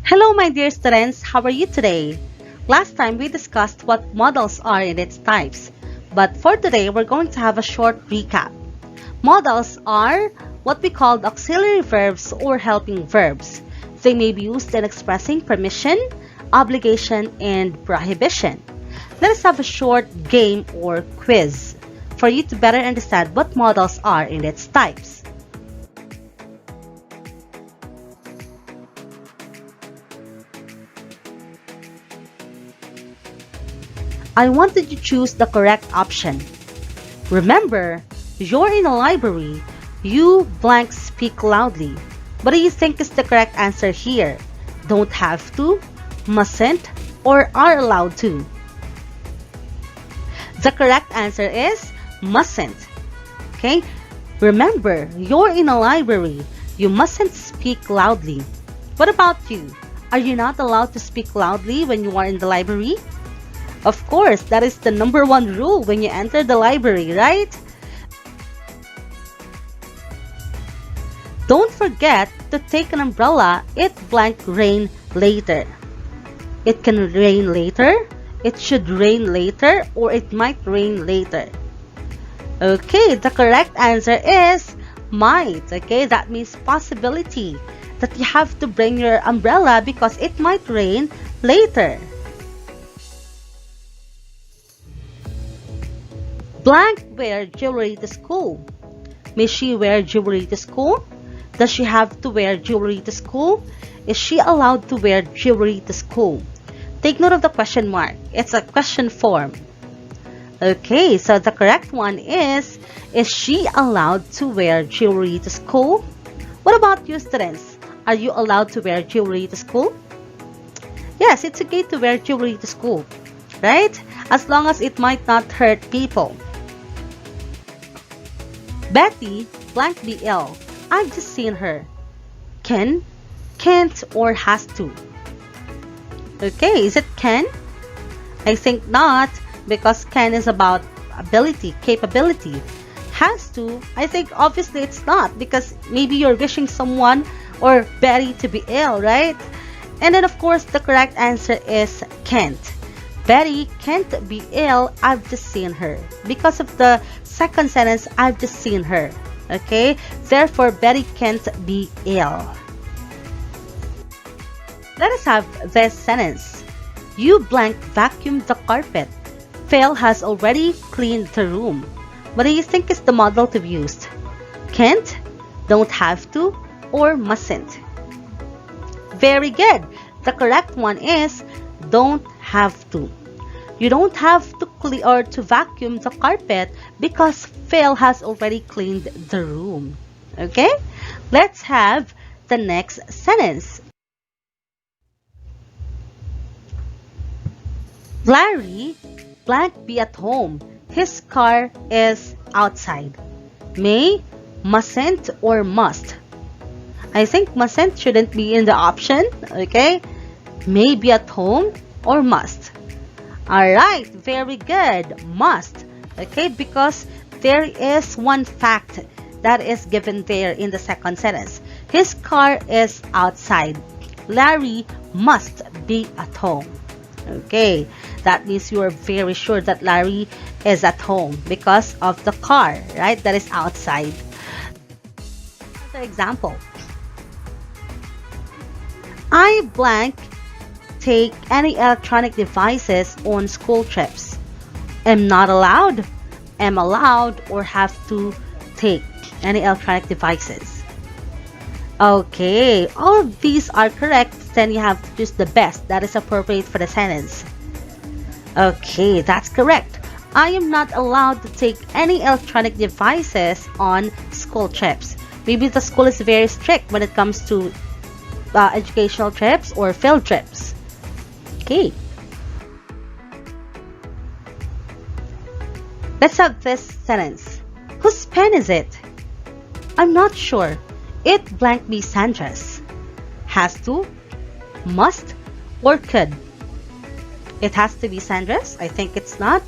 Hello, my dear students. How are you today? Last time we discussed what modals are and its types, but for today we're going to have a short recap. Modals are what we call auxiliary verbs or helping verbs. They may be used in expressing permission, obligation, and prohibition. Let us have a short game or quiz for you to better understand what modals are and its types. I wanted you to choose the correct option. Remember, you're in a library. You blank speak loudly. What do you think is the correct answer here? Don't have to, mustn't, or are allowed to? The correct answer is mustn't. Okay? Remember, you're in a library. You mustn't speak loudly. What about you? Are you not allowed to speak loudly when you are in the library? Of course, that is the number one rule when you enter the library, right? Don't forget to take an umbrella. It blank rain later. It can rain later, it should rain later, or it might rain later. Okay, the correct answer is might. Okay, that means possibility that you have to bring your umbrella because it might rain later. Blank wear jewelry to school. May she wear jewelry to school? Does she have to wear jewelry to school? Is she allowed to wear jewelry to school? Take note of the question mark. It's a question form. Okay, so the correct one is she allowed to wear jewelry to school? What about you, students? Are you allowed to wear jewelry to school? Yes, it's okay to wear jewelry to school, right? As long as it might not hurt people. Betty blank be ill. I've just seen her. Can, can't, or has to? Okay, is it can? I think not, because can is about ability, capability. Has to? I think obviously it's not, because maybe you're wishing someone or Betty to be ill, right? And then of course the correct answer is can't. Betty can't be ill, I've just seen her. Because of the second sentence, I've just seen her. Okay? Therefore, Betty can't be ill. Let us have this sentence. You blank vacuumed the carpet. Phil has already cleaned the room. What do you think is the modal to be used? Can't, don't have to, or mustn't? Very good. The correct one is don't have to. You don't have to clean or to vacuum the carpet because Phil has already cleaned the room. Okay? Let's have the next sentence. Larry blank be at home. His car is outside. May, mustn't, or must? I think mustn't shouldn't be in the option. Okay? May be at home or must. Alright, very good. Must. Okay, because there is one fact that is given there in the second sentence. His car is outside. Larry must be at home. Okay, that means you are very sure that Larry is at home because of the car, right? That is outside. Another example. I blank take any electronic devices on school trips. Am not allowed, am allowed, or have to take any electronic devices. Okay, all of these are correct. Then you have to choose the best that is appropriate for the sentence. Okay, that's correct. I am not allowed to take any electronic devices on school trips. Maybe the school is very strict when it comes to educational trips or field trips. Okay. Let's have this sentence. Whose pen is it? I'm not sure. It blank be Sandra's. Has to, must, or could? It has to be Sandra's. I think it's not.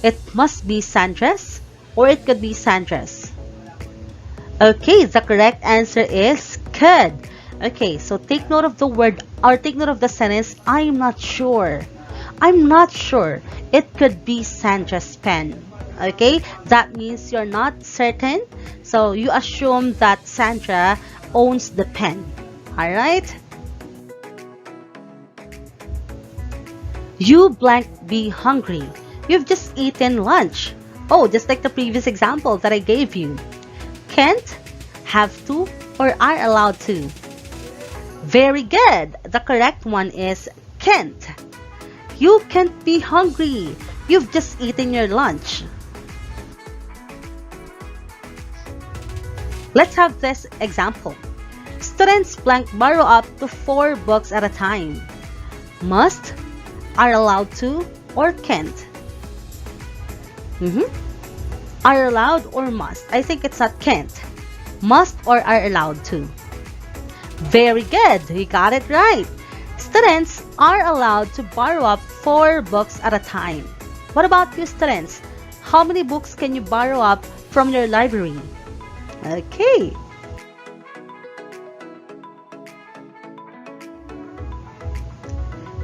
It must be Sandra's, or it could be Sandra's. Okay, the correct answer is could. Okay, so take note of the word or take note of the sentence, I'm not sure. I'm not sure. It could be Sandra's pen. Okay, that means you're not certain. So you assume that Sandra owns the pen. Alright? You blank be hungry. You've just eaten lunch. Oh, just like the previous example that I gave you. Can't, have to, or are allowed to. Very good. The correct one is can't. You can't be hungry. You've just eaten your lunch. Let's have this example. Students blank borrow up to 4 books at a time. Must, are allowed to, or can't. Are allowed or must? I think it's not can't. Must or are allowed to. Very good. You got it right. Students are allowed to borrow up 4 books at a time. What about you students? How many books can you borrow up from your library? Okay.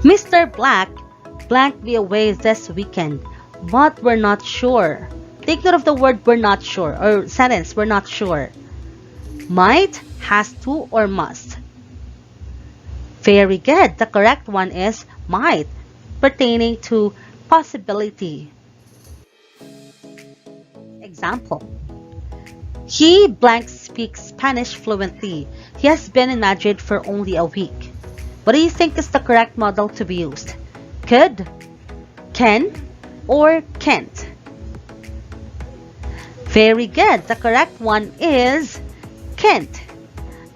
Mr. Blank be away this weekend, but we're not sure. Take note of the word we're not sure or sentence we're not sure. Might, has to, or must. Very good. The correct one is might, pertaining to possibility. Example. He blank speaks Spanish fluently. He has been in Madrid for only a week. What do you think is the correct modal to be used? Could, can, or can't? Very good. The correct one is can't.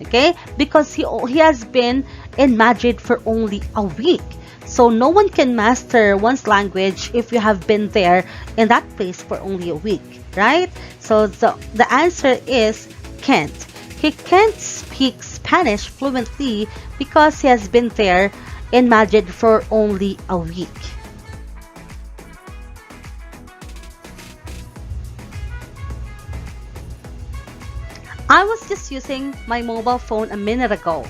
Okay? Because he has been in Madrid for only a week. So no one can master one's language if you have been there in that place for only a week, right? So the answer is can't. He can't speak Spanish fluently because he has been there in Madrid for only a week. I was just using my mobile phone a minute ago.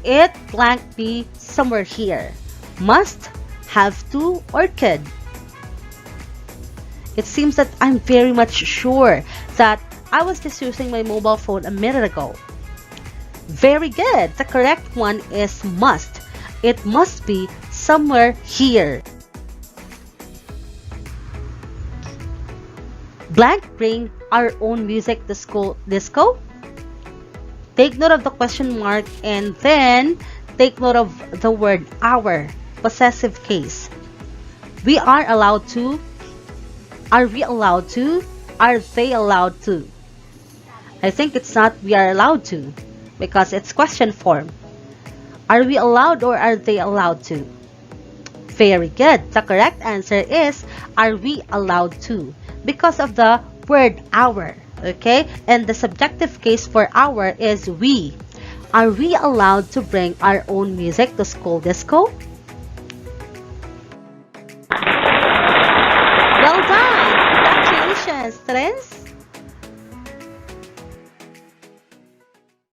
It blanked me somewhere here. Must, have to, or could. It seems that I'm very much sure that I was just using my mobile phone a minute ago. Very good. The correct one is must. It must be somewhere here. Blank bring our own music to school disco. Take note of the question mark and then take note of the word our, possessive case. We are allowed to. Are we allowed to? Are they allowed to? I think it's not we are allowed to because it's question form. Are we allowed or are they allowed to? Very good. The correct answer is are we allowed to because of the word our. Okay? And the subjective case for our is we. Are we allowed to bring our own music to school disco? Well done! Congratulations, students!